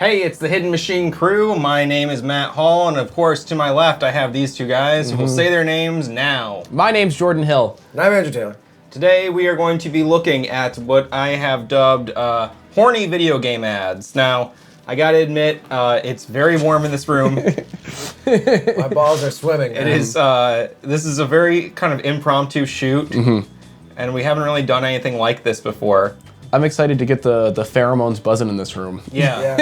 Hey, it's the Hidden Machine crew. My name is Matt Hall, and of course, to my left, I have these two guys who will say their names now. My name's Jordan Hill. And I'm Andrew Taylor. Today, we are going to be looking at what I have dubbed horny video game ads. Now, I gotta admit, it's very warm in this room. My balls are swimming. It is. This is a very kind of impromptu shoot, and we haven't really done anything like this before. I'm excited to get the pheromones buzzing in this room. Yeah.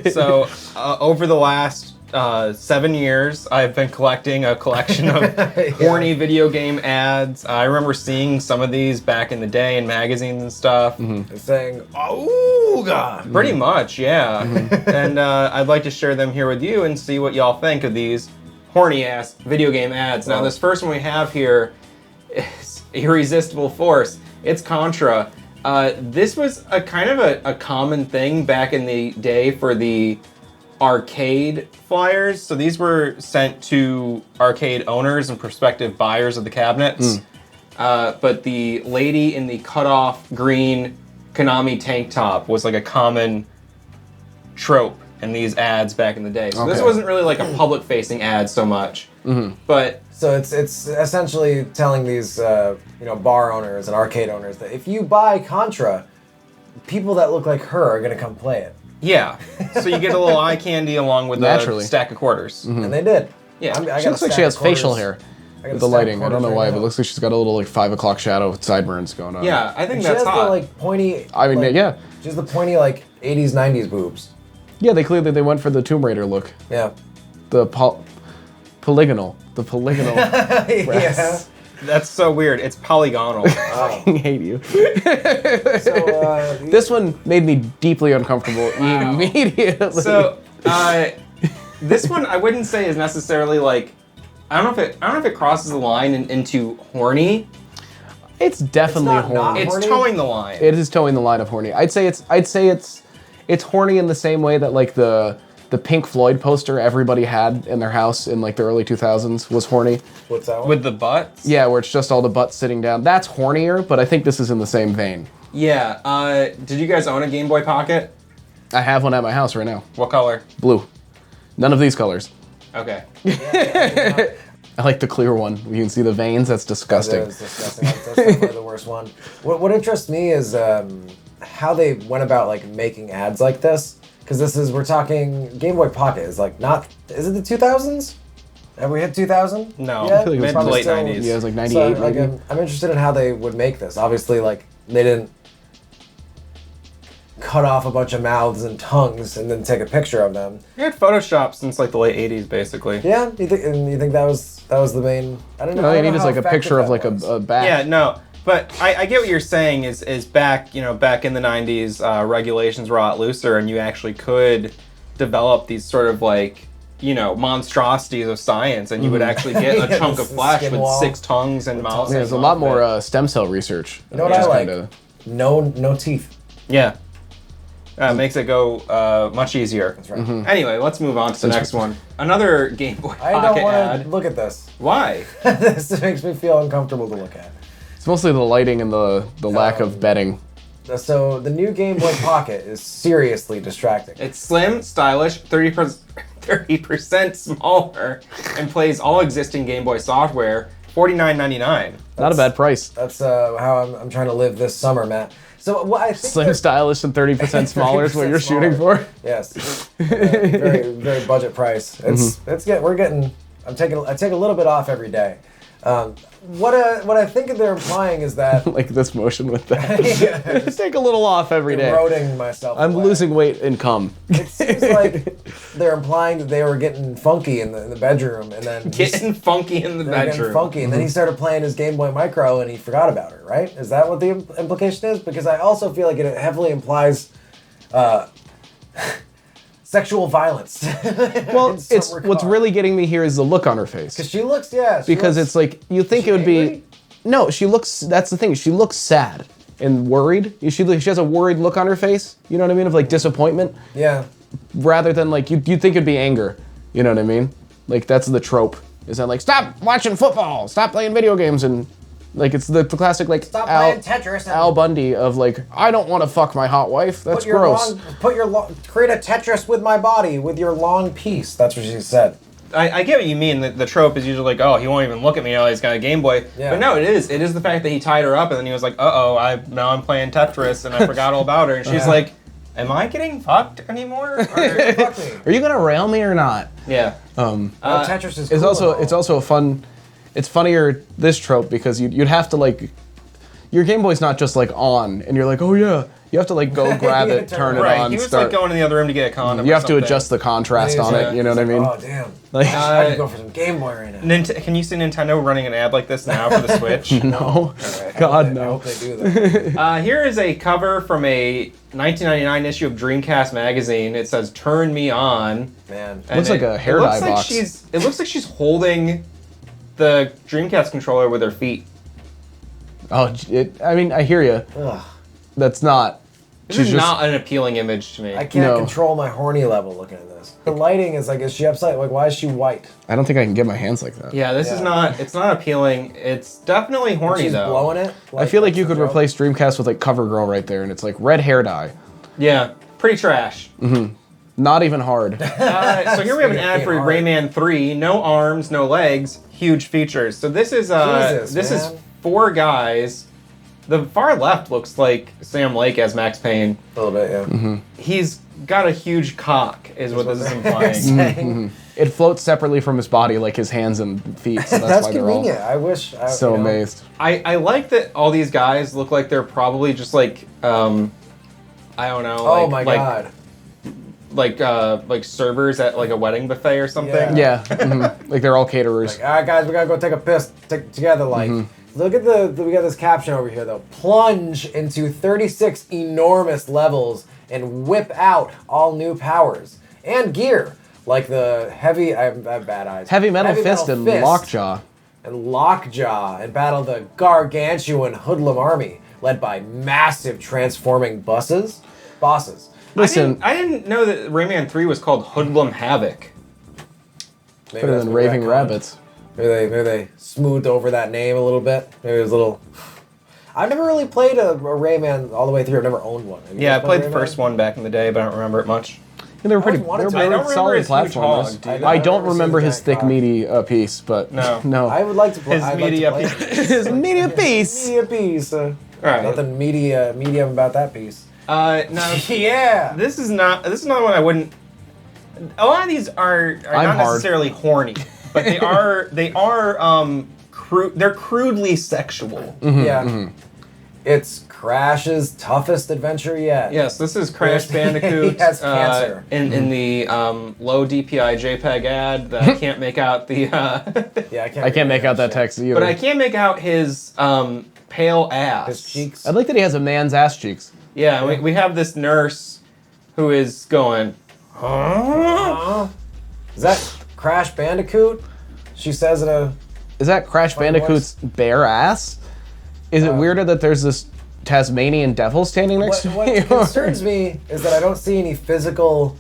So, over the last 7 years, I've been collecting a collection of horny video game ads. I remember seeing some of these back in the day in magazines and stuff. Saying, "Oh God!" Pretty much, yeah. And I'd like to share them here with you and see what y'all think of these horny-ass video game ads. Now, this first one we have here is Irresistible Force. It's Contra. This was a kind of a common thing back in the day for the arcade flyers. So these were sent to arcade owners and prospective buyers of the cabinets. But the lady in the cut-off green Konami tank top was like a common trope in these ads back in the day. So this wasn't really like a public-facing ad so much. But so it's essentially telling these bar owners and arcade owners that if you buy Contra, people that look like her are going to come play it. yeah, so you get a little eye candy along with a stack of quarters. And they did. Yeah. She looks like she has facial hair with the lighting. I don't know why, but it looks like she's got a little like 5 o'clock shadow with sideburns going on. Yeah, I think She that's has hot. the like pointy. I mean, like, yeah. She has the pointy like 80s 90s boobs. Yeah, they clearly went for the Tomb Raider look. Yeah. The polygonal. The polygonal. Yeah. That's so weird. It's polygonal. I hate you. So This one made me deeply uncomfortable immediately. So, this one I wouldn't say is necessarily like, I don't know if it crosses the line into horny. It's definitely It's not horny. It's horny? towing the line. It is towing the line of horny. I'd say it's horny in the same way that like the Pink Floyd poster everybody had in their house in like the early 2000s was horny. what's that one? With the butts. Yeah, where it's just all the butts sitting down. That's hornier, but I think this is in the same vein. Yeah. Did you guys own a Game Boy Pocket? I have one at my house right now. What color? Blue. None of these colors. Okay. I like the clear one. You can see the veins. That's disgusting. That is disgusting. That's definitely the worst one. What interests me is how they went about like making ads like this. Because we're talking Game Boy Pocket is like not, is it the 2000s? Have we hit 2000? No. Yeah, I feel like it was Mid to probably late still- 90s. Yeah, it was like 98, So like, maybe. I'm interested in how they would make this. Obviously, like they didn't cut off a bunch of mouths and tongues and then take a picture of them. It had Photoshop since like the late 80s, basically. Yeah, you think that was the main? I don't know. All I you don't know need is how like a effective picture of that like was. a bat. Yeah, no. But I get what you're saying is back in the 90s, regulations were a lot looser and you actually could develop these sort of like, monstrosities of science and you would actually get a Yeah, chunk of the flesh skin with wall. 6 tongues and mouths. There's a lot more stem cell research. You know what which I is like? kinda- No teeth. Yeah. Makes it go much easier. That's right. Anyway, let's move on to the next one. Another Game Boy I don't Pocket want ad. to look at this. Why? This makes me feel uncomfortable to look at. It's mostly the lighting and the lack of bedding. So the new Game Boy Pocket is seriously distracting. It's slim, stylish, 30% smaller, and plays all existing Game Boy software. $49.99. Not a bad price. That's how I'm trying to live this summer, Matt. So what I think Slim, they're- stylish, and 30% smaller is what 30% you're shooting smaller. for. Yes, very very budget price. We're getting. I take a little bit off every day. What I think they're implying is that Like this motion with that. Just take a little off every day. eroding myself. I'm away. losing weight and cum. It seems like they're implying that they were getting funky in the bedroom, and then Getting funky in the they were getting bedroom. funky, and then he started playing his Game Boy Micro, and he forgot about her. Right? Is that what the implication is? Because I also feel like it heavily implies sexual violence. Well, it's what's really getting me here is the look on her face. because she looks Because it's like you think she it would be. angry? No, she looks. That's the thing. She looks sad and worried. She has a worried look on her face. You know what I mean? Of like disappointment, yeah. rather than like you'd think it'd be anger. You know what I mean? Like that's the trope. Is that like stop watching football, stop playing video games, and Like it's the classic like Stop playing Tetris. Al Bundy of like, I don't want to fuck my hot wife. That's gross. Create a Tetris with my body with your long piece. That's what she said. I get what you mean. The trope is usually like, oh, he won't even look at me. Oh, he's got a Game Boy. Yeah. But no, it is the fact that he tied her up and then he was like, now I'm playing Tetris and I forgot all about her. And she's like, am I getting fucked anymore? Or, Fuck me. Are you gonna rail me or not? yeah. Tetris is cool. It's also a fun. It's funnier this trope because you'd have to like, your Game Boy's not just like on and you're like, oh yeah. You have to like go grab it, turn it Right. on. He was start. like going to the other room to get a condom. You or have to something. adjust the contrast on it. You know what I mean? Oh damn! Like, I could go for some Game Boy right now. Can you see Nintendo running an ad like this now for the Switch? no, Alright, God I no. hope they do that. Here is a cover from a 1999 issue of Dreamcast magazine. It says "Turn Me On." Man, And Looks like a hair dye box. It looks like she's holding the Dreamcast controller with her feet. Oh, I mean, I hear you. ugh. That's not. This She's is just- not an appealing image to me. I can't No. control my horny level looking at this. The lighting is like, is she upside? Like, why is she white? I don't think I can get my hands like that. Yeah, this is Yeah. not. It's not appealing. It's definitely horny She's though. blowing it. I feel like that's you the could joke. replace Dreamcast with like CoverGirl right there, and it's like red hair dye. Yeah, pretty trash. Not even hard. So here we have an ad for Speaking of hard. Rayman 3. No arms, no legs, huge features. So this is Jesus, is man. 4 guys. The far left looks like Sam Lake as Max Payne. A little bit, yeah. He's got a huge cock, is what this is implying. Saying. It floats separately from his body, like his hands and feet. So that's, That's why they're convenient. I wish. all so amazed. I like that all these guys look like they're probably just like I don't know. Oh like, my like, god. Like servers at like a wedding buffet or something. Yeah. Yeah, like they're all caterers. Like, all right, guys, we gotta go take a piss together. Like, look at we got this caption over here though. Plunge into 36 enormous levels and whip out all new powers and gear, like the heavy. I have bad eyes. Heavy Metal Fist and Lockjaw. and Lockjaw and battle the gargantuan hoodlum army led by massive transforming bosses. Listen, I didn't know that Rayman 3 was called Hoodlum Havoc. Maybe better that's than been Raving retconned. Rabbits. Maybe they smoothed over that name a little bit. Maybe it was a little. I've never really played a Rayman all the way through. I've never owned one. Have you Yeah, I guys played the Rayman? first one back in the day, but I don't remember it much. And they were pretty. They wanted were to. I don't pretty remember solid his huge hog, platformers. do you? I don't I've never remember seen his that thick cock. meaty piece, but No. no. I would like to play. His I'd like media to play piece. it. his media piece. Media piece. Alright. Nothing medium about that piece. No, Yeah. this is another one I wouldn't. A lot of these are I'm not hard. necessarily horny, but they are they're crudely sexual. Yeah. It's Crash's toughest adventure yet. Yes, this is Crash Bandicoot He has cancer. in the low DPI JPEG ad that I can't make out the. Yeah, I can't make out that text either. But I can make out his pale ass. His cheeks. I like that he has a man's ass cheeks. Yeah, we have this nurse who is going. Huh? Is that Crash Bandicoot? She says in a. Is that Crash Funny Bandicoot's bare ass? Is it weirder that there's this Tasmanian devil standing next What to me? concerns me is that I don't see any physical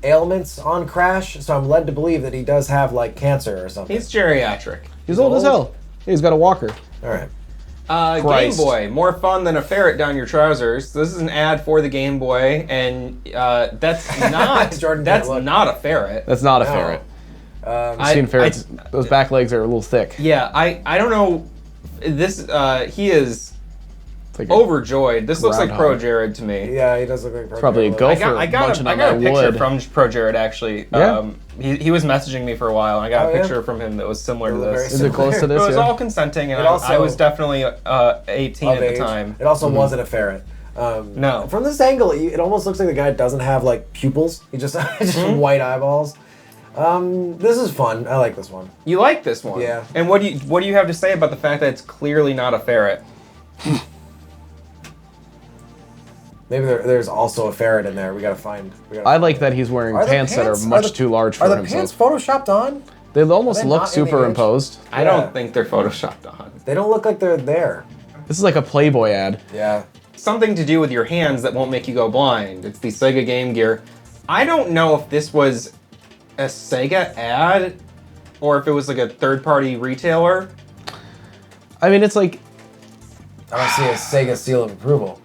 ailments on Crash, so I'm led to believe that he does have like cancer or something. He's geriatric. He's old as hell. He's got a walker. All right. Game Christ. Boy, more fun than a ferret down your trousers. This is an ad for the Game Boy, and that's not Jordan that's can't look. not a ferret. That's not a No. ferret. I- I've seen ferrets. Those back legs are a little thick. Yeah, I don't know. This he is It's like a- overjoyed. This looks like Groundhog. Pro Jared to me. Yeah, he does look like Probably a little- gopher. I got munching a on that picture wood. from Pro Jared actually. Yeah? He was messaging me for a while, and I got Oh, a yeah? picture from him that was similar to They look this. very Is it close to It this? was Yeah. all consenting, and It also- I was definitely 18 of at the age. time. It also wasn't a ferret. No. From this angle, it almost looks like the guy doesn't have like pupils. He just white eyeballs. This is fun. I like this one. You like this one? Yeah. And what do you have to say about the fact that it's clearly not a ferret? Maybe there's also a ferret in there. We gotta find. I like that he's wearing Are the pants that are pants- much are the- too large for Are the himself. pants photoshopped on? They almost Are they look not in the superimposed. I Yeah. don't think they're photoshopped on. They don't look like they're there. This is like a Playboy ad. Yeah. Something to do with your hands that won't make you go blind. It's the Sega Game Gear. I don't know if this was a Sega ad or if it was like a third-party retailer. I mean, it's like I don't see a Sega seal of approval.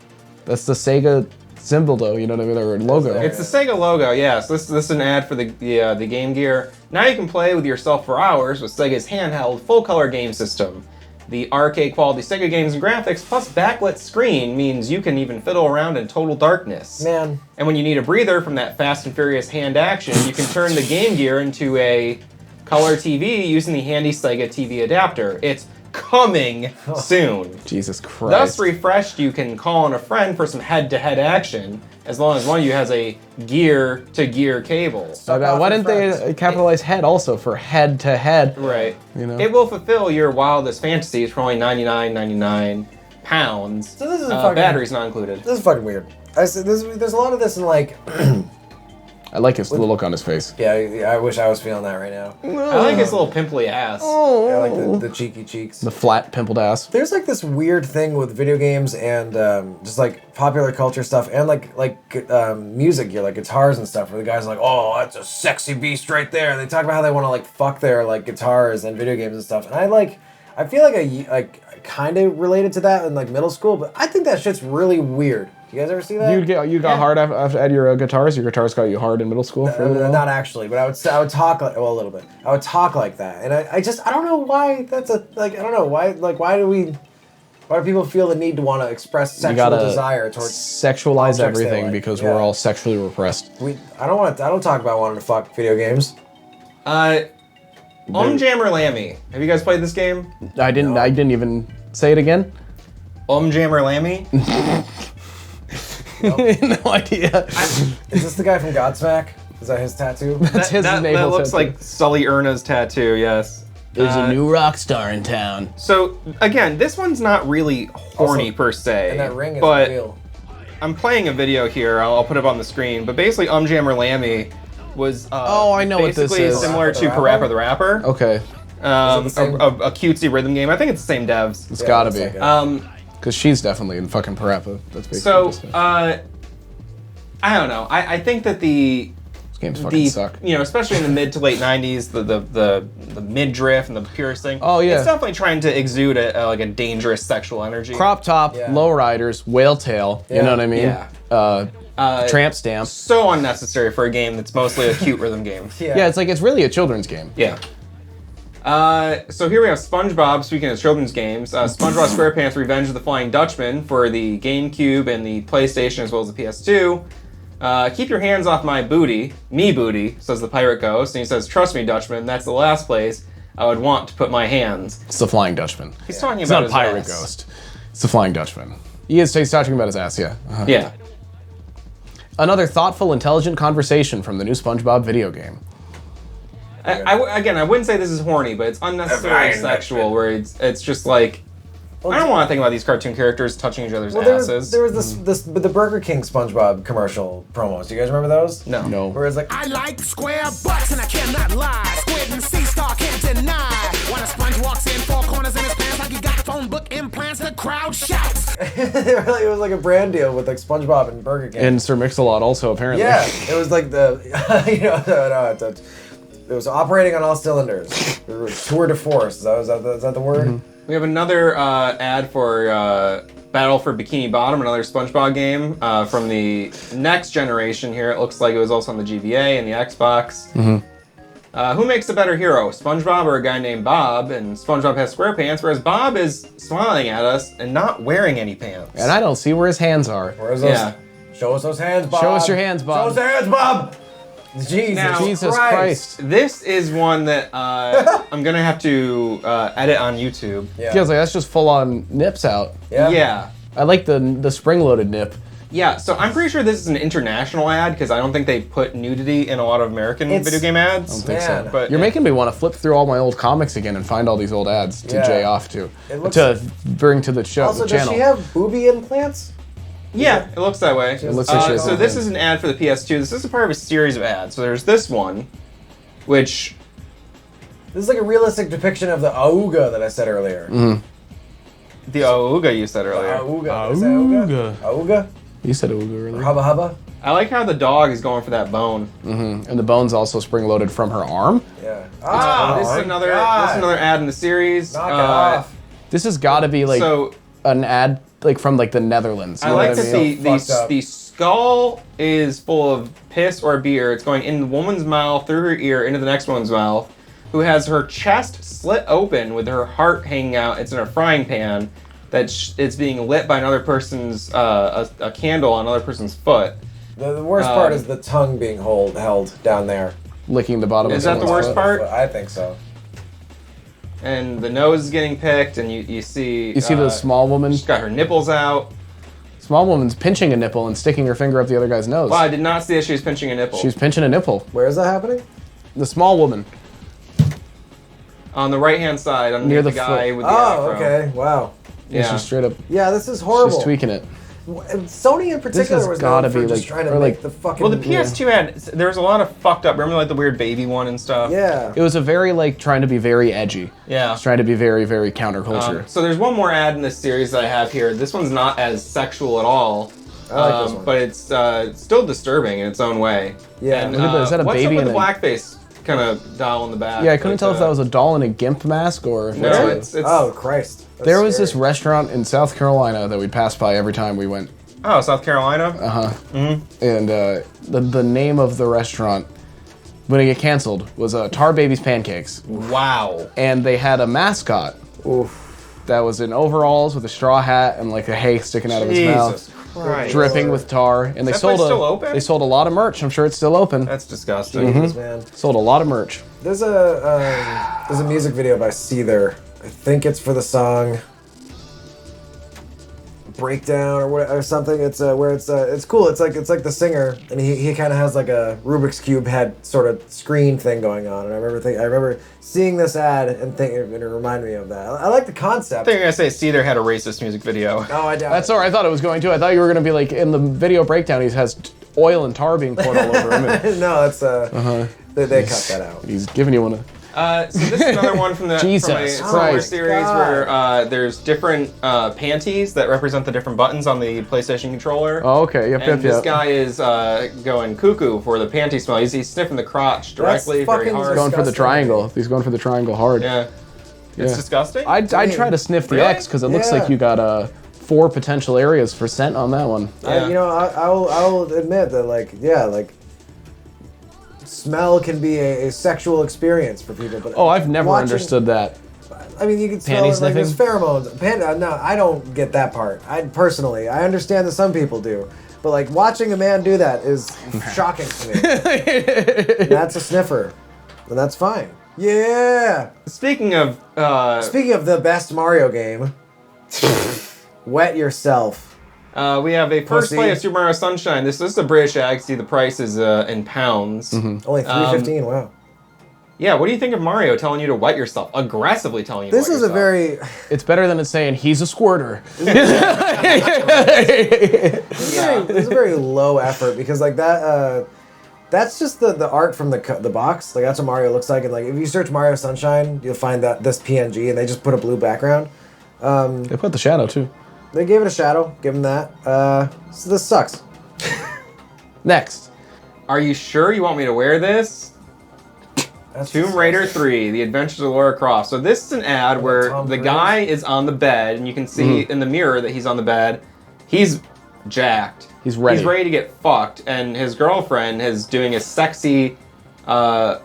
that's the Sega symbol, though. You know what I mean? Or logo. It's the Sega logo, yes. This is an ad for the Game Gear. Now you can play with yourself for hours with Sega's handheld full-color game system. The arcade quality Sega games and graphics plus backlit screen means you can even fiddle around in total darkness. Man. And when you need a breather from that fast and furious hand action, you can turn the Game Gear into a color TV using the handy Sega TV adapter. It's coming soon. Jesus Christ. Thus refreshed, you can call on a friend for some head-to-head action, as long as one of you has a gear-to-gear cable. Why didn't they capitalize head also for head to head? Right. You know? It will fulfill your wildest fantasies for only £99.99. So this is fucking, batteries not included. This is fucking weird. There's a lot of this in like. I like the look on his face. Yeah, I wish I was feeling that right now. I like his little pimply ass. Yeah, I like the cheeky cheeks. The flat, pimpled ass. There's like this weird thing with video games and just like popular culture stuff and like music gear, like guitars and stuff, where the guys are like, oh, that's a sexy beast right there. And they talk about how they want to like fuck their like guitars and video games and stuff. And I feel like I kind of related to that in like middle school, but I think that shit's really weird. You guys ever see that? You got hard at your guitars? Your guitars got you hard in middle school? Not actually, but I would talk like, well, a little bit. I would talk like that, and I don't know why that's a like I don't know why why do people feel the need to want to express sexual desire towards sexualize everything because we're all sexually repressed. I don't talk about wanting to fuck video games. Jammer Lammy. Have you guys played this game? I didn't even say it again. Jammer Lammy. No idea. Is this the guy from Godsmack? Is that his tattoo? That's his navel that looks tattoo. like Sully Erna's tattoo, yes. There's a new rock star in town. So, again, this one's not really horny Also, per se. And that ring is but real. I'm playing a video here, I'll put it up on the screen, but basically Jammer Lammy was I know what this basically is. similar to Parappa Parappa the Rapper. Okay. A the same? cutesy rhythm game. I think it's the same devs. It's gotta that's be. like it. Because she's definitely in fucking Parappa. That's basically So, just it. I don't know. I think that These games fucking suck. especially in the mid to late '90s, the midriff and the purest thing. Oh, yeah. It's definitely trying to exude like a dangerous sexual energy. Crop top, Yeah. lowriders, whale tail. You Yeah. know what I mean? Yeah. Tramp stamp. So unnecessary for a game that's mostly a cute rhythm game. Yeah, it's really a children's game. Yeah. So here we have SpongeBob, speaking of children's games, SpongeBob SquarePants Revenge of the Flying Dutchman for the GameCube and the PlayStation as well as the PS2. Keep your hands off my booty, me booty, says the pirate ghost, and he says, trust me, Dutchman, that's the last place I would want to put my hands. It's the Flying Dutchman. He's talking It's about not a his pirate ass. ghost. It's the Flying Dutchman. He's talking about his ass, yeah. Uh-huh. Yeah. Another thoughtful, intelligent conversation from the new SpongeBob video game. Again, I wouldn't say this is horny, but it's unnecessarily sexual, where it's just like, I don't want to think about these cartoon characters touching each other's asses. There was the Burger King SpongeBob commercial promos. Do you guys remember those? No. Where it's like, I like square butts and I cannot lie. Squid and sea star can't deny. When a sponge walks in, four corners in his pants like he got phone book implants, the crowd shouts. it was like a brand deal with like SpongeBob and Burger King. And Sir Mix-a-Lot also, apparently. Yeah, it was like it was operating on all cylinders. It was tour de force. Is that the word? Mm-hmm. We have another ad for Battle for Bikini Bottom, another SpongeBob game from the next generation here. It looks like it was also on the GBA and the Xbox. Mm-hmm. Who makes a better hero, SpongeBob or a guy named Bob? And SpongeBob has SquarePants, whereas Bob is smiling at us and not wearing any pants. And I don't see where his hands are. Where's those? Yeah. Show us those hands, Bob. Show us your hands, Bob. Show us your hands, Bob. Jesus Christ. This is one that I'm gonna have to edit on YouTube. Yeah. Feels like that's just full-on nips out. Yeah. I like the spring-loaded nip. Yeah, so I'm pretty sure this is an international ad because I don't think they put nudity in a lot of American video game ads. I don't think so. But You're making me want to flip through all my old comics again and find all these old ads to Yeah. jay off to. It To bring to the show, Also, the does channel. she have booby implants? yeah, it looks that way. It looks like she has so this is an ad for the PS2. This is a part of a series of ads. So there's this one, which This is like a realistic depiction of the auga that I said earlier. the Auga you said earlier. Auga. Is that auga? Auga? You said it was earlier. Hubba hubba? I like how the dog is going for that bone. And the bone's also spring-loaded from her arm. Yeah. This is another ad in the series. Knock it off. This has got to be like an ad like from like the Netherlands. I like what that mean? the skull is full of piss or beer. It's going in the woman's mouth, through her ear, into the next one's mouth, who has her chest slit open with her heart hanging out. It's in a frying pan that it's being lit by another person's, a candle on another person's foot. The worst part is the tongue being held down there. Licking the bottom. Is that the worst part? I think so. And the nose is getting picked, and you see... You see the small woman? She's got her nipples out. Small woman's pinching a nipple and sticking her finger up the other guy's nose. Wow, I did not see that she was pinching a nipple. She's pinching a nipple. Where is that happening? The small woman. On the right-hand side, underneath Near the guy foot. with the afro. Oh, okay. Wow. Yeah. She's straight up. Yeah, this is horrible. She's tweaking it. Sony in particular was known for just trying to make the fucking... Well, the PS2 had... There was a lot of fucked up... Remember, like, the weird baby one and stuff? Yeah. It was a very, like, trying to be very edgy. Yeah. It's trying to be very, very counterculture. So there's one more ad in this series that I have here. This one's not as sexual at all. I like this one. But it's still disturbing in its own way. Yeah. And, Look at that. Is that a what's baby up with in the a- blackface kind of doll in the back? Yeah, I couldn't tell if that was a doll in a gimp mask or... No, it's Oh, Christ. That's There was this scary. restaurant in South Carolina that we'd pass by every time we went. Oh, South Carolina? And the name of the restaurant, when it got canceled, was Tar Baby's Pancakes. Wow. And they had a mascot Oof. that was in overalls with a straw hat and like a hay sticking out of his mouth. Jesus Christ. Dripping with tar. And they that sold place still open? They sold a lot of merch. I'm sure it's still open. That's disgusting. Jesus, man. Sold a lot of merch. There's a music video by Seether. I think it's for the song Breakdown or something. It's where it's cool. It's like the singer, and he kind of has like a Rubik's Cube head sort of screen thing going on. And I remember seeing this ad and thinking, and it reminded me of that. I like the I concept. think you're gonna say Seether had a racist music video. Oh, I doubt That's it. where I thought it was going to. I thought you were going to be like, in the video breakdown, he has oil and tar being poured all over him. And No, that's they cut that out. he's giving you one of... So this is another one from the Jesus from a similar Christ. series where there's different panties that represent the different buttons on the PlayStation controller. Oh, okay. Yep, And yep, this yep. guy is going cuckoo for the panty smell. He's sniffing the crotch directly, very fucking hard. Going for the disgusting. triangle. He's going for the triangle hard. Yeah. It's Yeah. disgusting. I'd try to sniff the Really? X because it looks Yeah. like you got 4 potential areas for scent on that one. Yeah. I will admit that like smell can be a sexual experience for people. But Oh, I've never watching- understood that. I mean, you can smell Panty it, like there's sniffing? pheromones. No, I don't get that part. I understand that some people do, but like watching a man do that is shocking to me. And that's a sniffer, and that's fine. Yeah. Speaking of Speaking of the best Mario game, Wet Yourself. we have a first Pussy. play of Super Mario Sunshine. This is a British ad. See, the price is in pounds. Only $3.15. Wow. Yeah, what do you think of Mario telling you to wet yourself? Aggressively telling you to This wet is yourself. a very It's better than it saying he's a squirter. It's a very low effort because like that. That's just the art from the box. Like that's what Mario looks like. And like if you search Mario Sunshine, you'll find that this PNG, and they just put a blue background. They put the shadow too. They gave it a shadow. Give them that. So this sucks. Next. Are you sure you want me to wear this? That's Tomb Raider 3, The Adventures of Lara Croft. So this is an ad where Tom the Cruise. guy is on the bed, and you can see in the mirror that he's on the bed. He's jacked. He's ready. He's ready to get fucked, and his girlfriend is doing a sexy Lara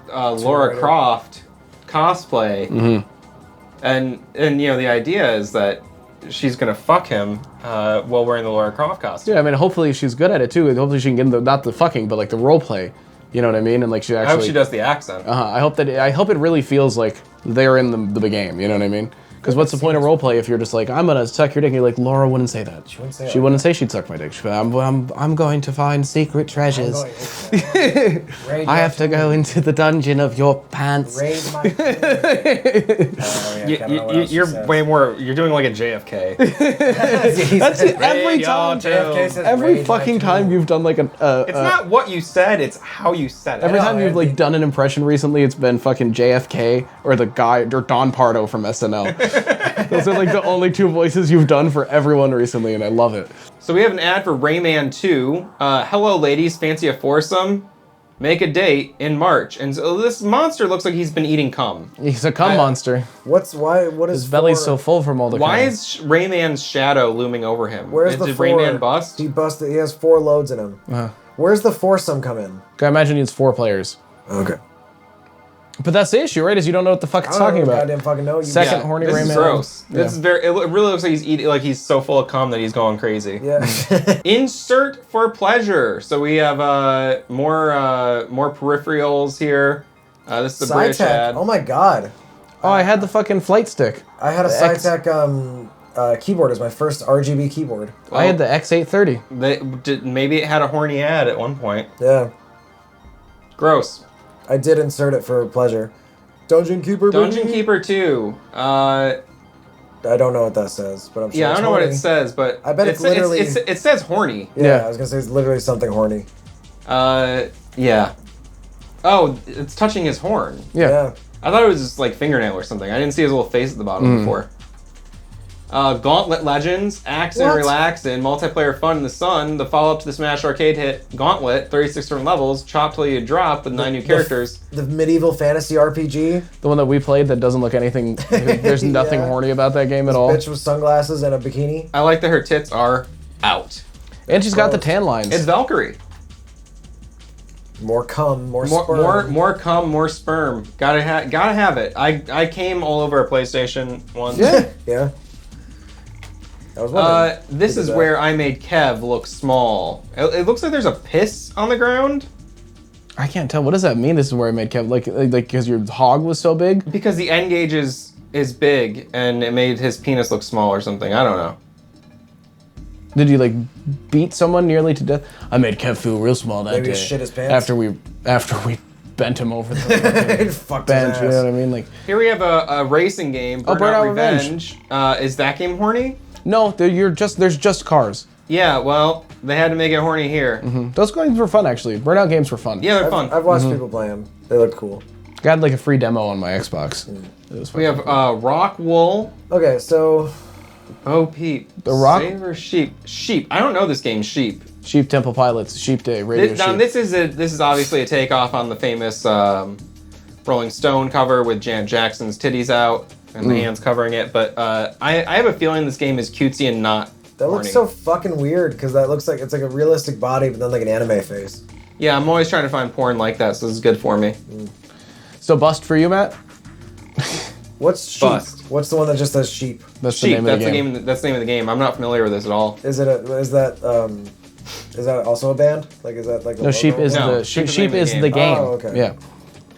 Raider. Croft cosplay. And you know, the idea is that she's gonna fuck him while wearing the Lara Croft costume. Yeah, I mean, hopefully she's good at it too. Hopefully she can get not the fucking, but like the role play. You know what I mean? And like she actually. I hope she does the accent. I hope it really feels like they're in the game. You know what I mean? Because what's the point of role play if you're just like, I'm gonna suck your dick? And you're like, Laura wouldn't say that. She wouldn't say She that. wouldn't say she'd suck my dick. She'd be, I'm going to find secret treasures. I have to go into the dungeon of your pants. Raise my. You're way more. You're doing like a JFK. That's it. Every time. JFK says, Every "Raise my fucking tomb." time you've done like an. It's not what you said; it's how you said it. Every know, time you've man. like done an impression recently, it's been fucking JFK or the guy or Don Pardo from SNL. Those are like the only two voices you've done for everyone recently, and I love it. So we have an ad for Rayman 2. Hello, ladies. Fancy a foursome? make a date in March. And so this monster looks like he's been eating cum. He's a cum monster. What is His belly's so full from all the Why cum. is Rayman's shadow looming over him? Where's the Did 4? Rayman bust? He busted. He has 4 loads in him. Where's the foursome come in? I imagine it's 4 players. Okay. But that's the issue, right? Is you don't know what the fuck it's talking about. I didn't fucking know. Second horny this Rayman. is gross. Yeah. This is very. It really looks like he's eating. Like he's so full of cum that he's going crazy. Yeah. Insert for pleasure. So we have more peripherals here. This is a British ad. Oh my god. Oh, I had the fucking flight stick. I had a SciTech keyboard as my first RGB keyboard. I had the X830. Maybe it had a horny ad at one point. Yeah. Gross. I did insert it for pleasure. Dungeon Keeper. Dungeon Keeper 2. I don't know what that says, but I'm sure. Yeah, I it's don't know what horny. it says, but I bet it's literally. it says horny. Yeah, I was gonna say it's literally something horny. Yeah. Oh, it's touching his horn. Yeah. I thought it was just like fingernail or something. I didn't see his little face at the bottom before. Gauntlet Legends, Axe and Relax, and multiplayer fun in the sun. The follow-up to the Smash arcade hit Gauntlet, 36 different levels, chop till you drop with 9 new characters. The medieval fantasy RPG. The one that we played that doesn't look anything. There's nothing horny about that game at all. Bitch with sunglasses and a bikini. I like that her tits are out. And she's got the tan lines. It's Valkyrie. More cum, more sperm. More cum, more sperm. Gotta have it. I came all over a PlayStation once. Yeah. Yeah. I was wondering. This is where I made Kev look small. It looks like there's a piss on the ground. I can't tell. What does that mean? This is where I made Kev. Like because your hog was so big? Because the end gauge is big and it made his penis look small or something. I don't know. Did you like beat someone nearly to death? I made Kev feel real small that Maybe day. he shit his pants? After we bent him over the fucking Fucked bench. his You ass. know what I mean? Like Here we have a racing game, Burnout Revenge. Is that game horny? no, there's just cars. Yeah, well, they had to make it horny here. Those games were fun actually. Burnout games were fun. Yeah, they're fun. I've watched people play them. They look cool. Got like a free demo on my Xbox. It was fun. We have Rock Wool. Okay, so Bo Peep. The Rock- Savor Sheep. Sheep. I don't know this game, Sheep. Sheep Temple Pilots, Sheep Day, Radio Now, Sheep. this is obviously a takeoff on the famous Rolling Stone cover with Janet Jackson's titties out and the hands covering it. But I have a feeling this game is cutesy and not that horny. looks so fucking weird because that looks like it's like a realistic body, but then like an anime face. Yeah, I'm always trying to find porn like that, so this is good for me. So bust for you, Matt? What's sheep? Bust. What's the one that just says sheep? That's the Sheep. name That's of the game. That's the name of the game. I'm not familiar with this at all. Is that also a band? Like is that like a No, Sheep logo? is No, the Sheep Sheep is is the the game. Oh, okay. Yeah.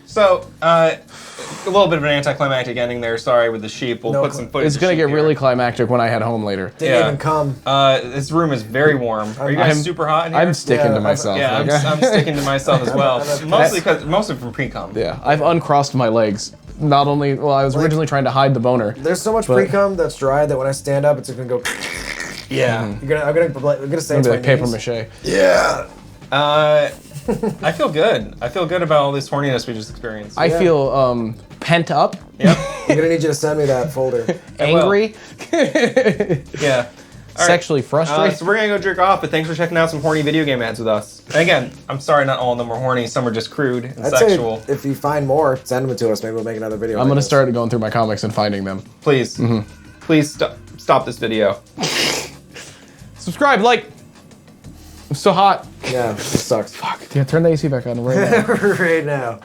So, a little bit of an anticlimactic ending there. Sorry with the sheep. We'll No, put some footage. It's of gonna sheep get here. really climactic when I head home later. Didn't Yeah. even come. This room is very warm. Are you guys I'm- super hot in here? I'm sticking Yeah, to myself. Yeah, Like, I'm sticking to myself as well. I'm Mostly from pre-com. yeah, I've uncrossed my legs. Not only, well, I was originally trying to hide the boner. There's so much But- pre-cum that's dry that when I stand up, it's gonna go. Yeah. I'm gonna say it's Maybe my like paper knees. mache. Yeah. I feel good. I feel good about all this horniness we just experienced. I feel pent up, Yep. I'm gonna need you to send me that folder. angry, Yeah. All right. sexually frustrated. So we're gonna go jerk off, but thanks for checking out some horny video game ads with us. And again, I'm sorry, not all of them were horny. Some are just crude and I'd sexual. say if you find more, send them to us. Maybe we'll make another video. I'm gonna start going through my comics and finding them. Please, please stop this video. Subscribe, like. I'm so hot. Yeah, this sucks. Fuck. Yeah, turn the AC back on right now. Right now.